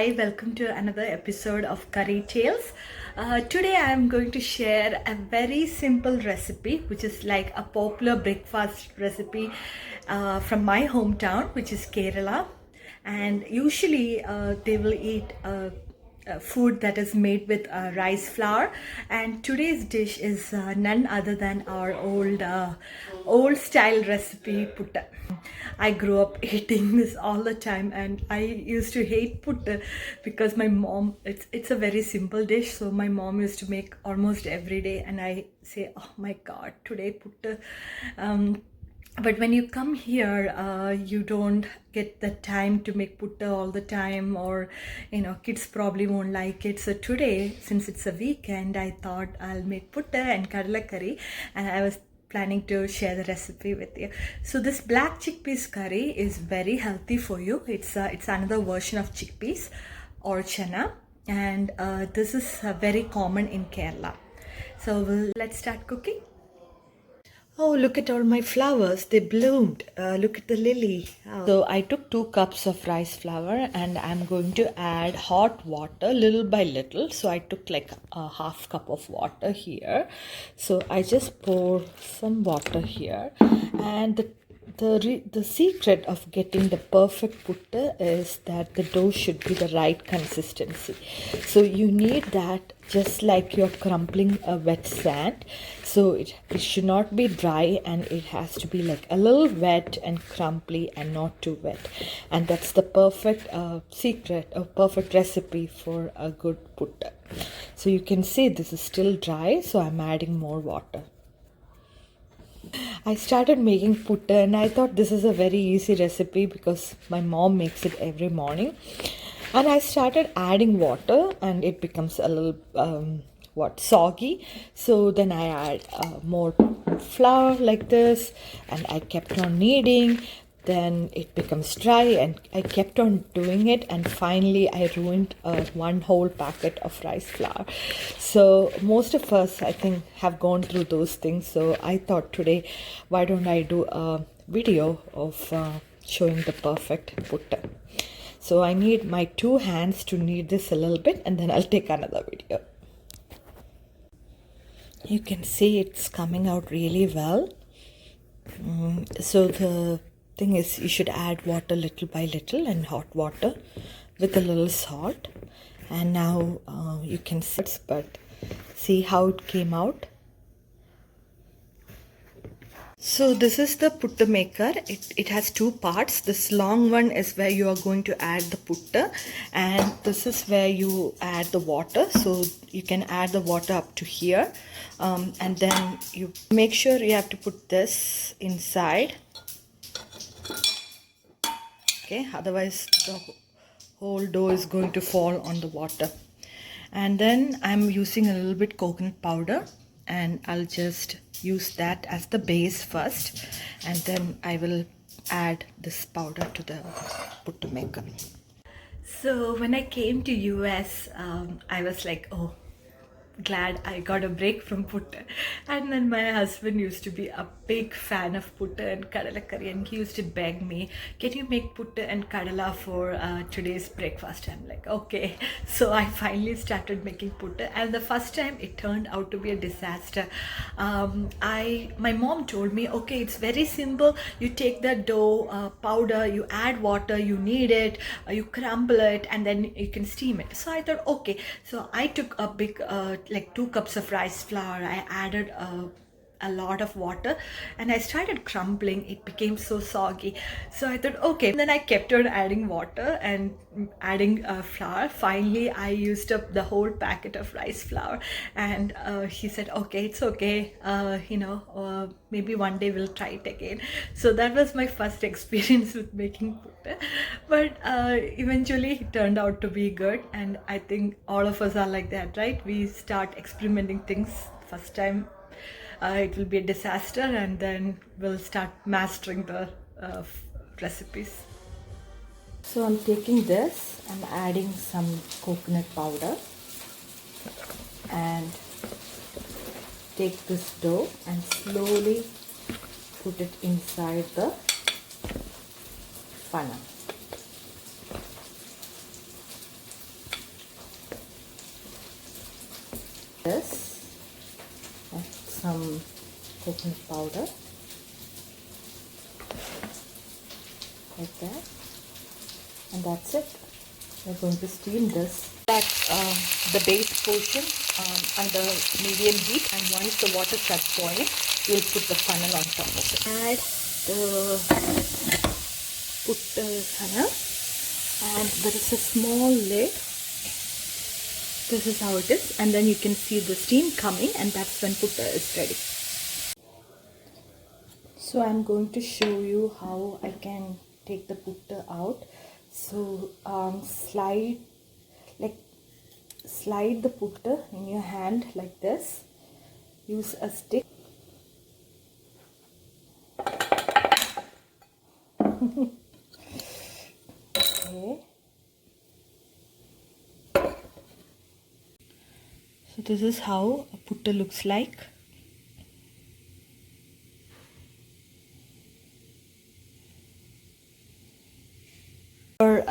Hi, welcome to another episode of Curry Tales. Today I am going to share a very simple recipe, which is like a popular breakfast recipe from my hometown, which is Kerala. And usually they will eat food that is made with rice flour, and today's dish is none other than our old style recipe putta. I grew up eating this all the time, and I used to hate putta because my mom, it's a very simple dish, so my mom used to make almost every day, and I say, oh my god, today putta. But when you come here, you don't get the time to make putta all the time, or kids probably won't like it. So today, since it's a weekend, I thought I'll make putta and kadala curry, and I was planning to share the recipe with you. So this black chickpeas curry is very healthy for you. It's another version of chickpeas or chana, and this is very common in Kerala. So let's start cooking. Oh, look at all my flowers. They bloomed. Look at the lily. Oh. So I took 2 cups of rice flour and I'm going to add hot water little by little. So I took like a half cup of water here. So I just pour some water here, and the secret of getting the perfect putta is that the dough should be the right consistency. So you need that just like you're crumbling a wet sand. So it should not be dry, and it has to be like a little wet and crumbly and not too wet. And that's the perfect secret, a perfect recipe for a good putta. So you can see this is still dry, so I'm adding more water. I started making putta and I thought this is a very easy recipe because my mom makes it every morning. And I started adding water and it becomes a little soggy. So then I add more flour like this, and I kept on kneading. Then it becomes dry and I kept on doing it, and finally I ruined one whole packet of rice flour. So most of us, I think, have gone through those things. So I thought today, why don't I do a video of showing the perfect putta. So I need my 2 hands to knead this a little bit, and then I'll take another video. You can see it's coming out really well. So the thing is, you should add water little by little, and hot water with a little salt. And now you can see, but see how it came out. So this is the putta maker. It has 2 parts. This long one is where you are going to add the putta, and this is where you add the water. So you can add the water up to here, and then you make sure you have to put this inside. Okay, otherwise the whole dough is going to fall on the water. And then I'm using a little bit coconut powder, and I'll just use that as the base first, and then I will add this powder to the putta maker. So when I came to US, I was like, oh, glad I got a break from putta. And then my husband used to be a big fan of putta and kadala curry, and he used to beg me, can you make putta and kadala for today's breakfast? I'm like, okay. So I finally started making putta, and the first time it turned out to be a disaster. My mom told me, okay, it's very simple. You take the dough powder, you add water, you knead it, you crumble it, and then you can steam it. So I thought, okay. So I took a big like 2 cups of rice flour. I added a lot of water, and I started crumbling. It became so soggy. So I thought, okay. And then I kept on adding water and adding flour. Finally, I used up the whole packet of rice flour, and he said, okay, it's okay. Maybe one day we'll try it again. So that was my first experience with making putta. But eventually it turned out to be good, and I think all of us are like that, right? We start experimenting things. First time it will be a disaster, and then we'll start mastering the recipes. So I'm taking this, I'm adding some coconut powder, and take this dough and slowly put it inside the funnel. coconut powder. Like that. And that's it. We're going to steam this. That's the base portion under medium heat, and once the water starts boiling, we'll put the funnel on top of it. Add put the funnel, and there is a small lid. This is how it is, and then you can see the steam coming, and that's when putta is ready. So I'm going to show you how I can take the putta out. So slide the putta in your hand like this. Use a stick. Okay. So this is how a putta looks like. Or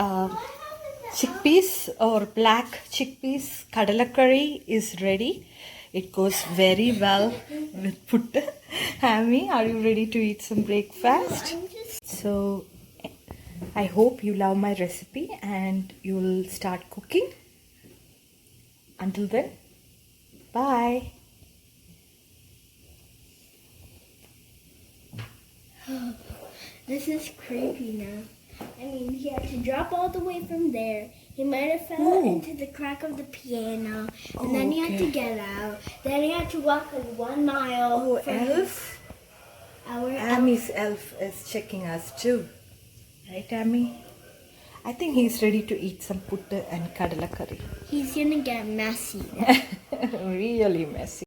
chickpeas or black chickpeas kadala curry is ready. It goes very well with putta. Hammy, are you ready to eat some breakfast? So I hope you love my recipe and you'll start cooking. Until then, bye. This is creepy now. I mean, he had to drop all the way from there. He might have fell into the crack of the piano, and then he had to get out. Then he had to walk like 1 mile. Oh, elf? Ammy's elf is checking us too. Right, Ammy? I think he's ready to eat some putta and kadala curry. He's gonna get messy. Really messy.